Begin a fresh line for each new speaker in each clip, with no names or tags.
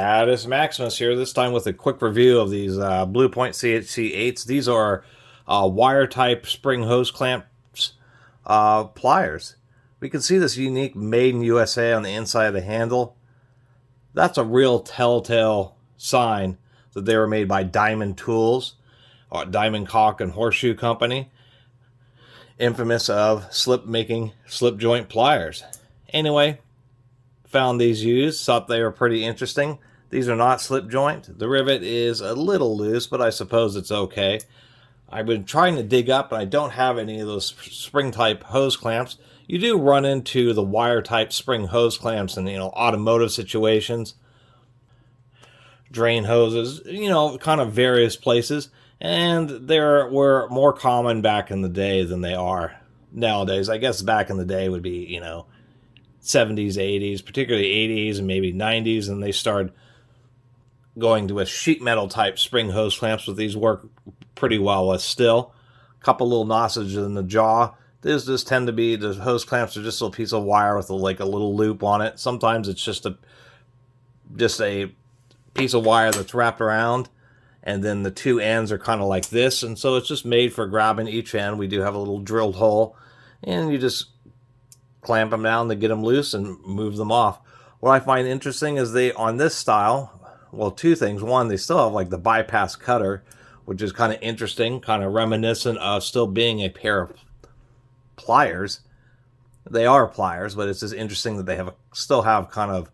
Catus Maximus here, this time with a quick review of these Blue Point CHC8s. These are wire type spring hose clamps pliers. We can see this unique Made in USA on the inside of the handle. That's a real telltale sign that they were made by Diamond Tools, or Diamond Caulk and Horseshoe Company, infamous of making slip joint pliers. Anyway, found these used, thought they were pretty interesting. These are not slip joint. The rivet is a little loose, but I suppose it's okay. I've been trying to dig up, and I don't have any of those spring type hose clamps. You do run into the wire type spring hose clamps in, automotive situations, drain hoses, kind of various places. And they were more common back in the day than they are nowadays. I guess back in the day would be, 70s, 80s, particularly 80s and maybe 90s, and they started going to a sheet metal type spring hose clamps, but these work pretty well with still. A couple little notches in the jaw. These just tend to be, the hose clamps are just a little piece of wire with a little loop on it. Sometimes it's just a piece of wire that's wrapped around, and then the two ends are kind of like this, and so it's just made for grabbing each end. We do have a little drilled hole, and you just clamp them down to get them loose and move them off. What I find interesting is on this style, well, two things. One, they still have like the bypass cutter, which is kind of interesting, kind of reminiscent of still being a pair of pliers. They are pliers, but it's just interesting that they still have kind of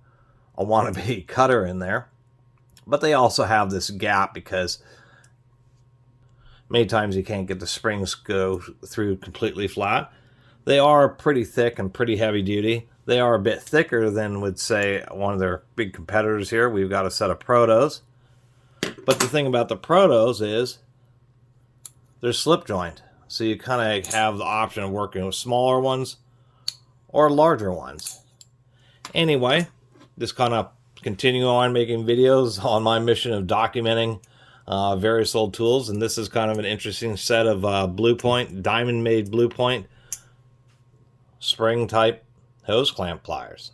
a wannabe cutter in there. But they also have this gap because many times you can't get the springs go through completely flat. They are pretty thick and pretty heavy duty. They are a bit thicker than, would say, one of their big competitors here. We've got a set of Protos. But the thing about the Protos is they're slip joint. So you kind of have the option of working with smaller ones or larger ones. Anyway, just kind of continue on making videos on my mission of documenting various old tools. And this is kind of an interesting set of Blue Point, diamond made Blue Point spring type hose clamp pliers.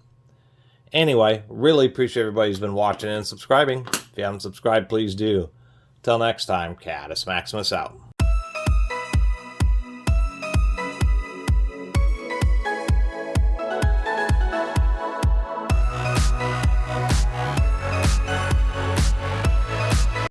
Anyway, really appreciate everybody who's been watching and subscribing. If you haven't subscribed, please do. Till next time, Catus Maximus out.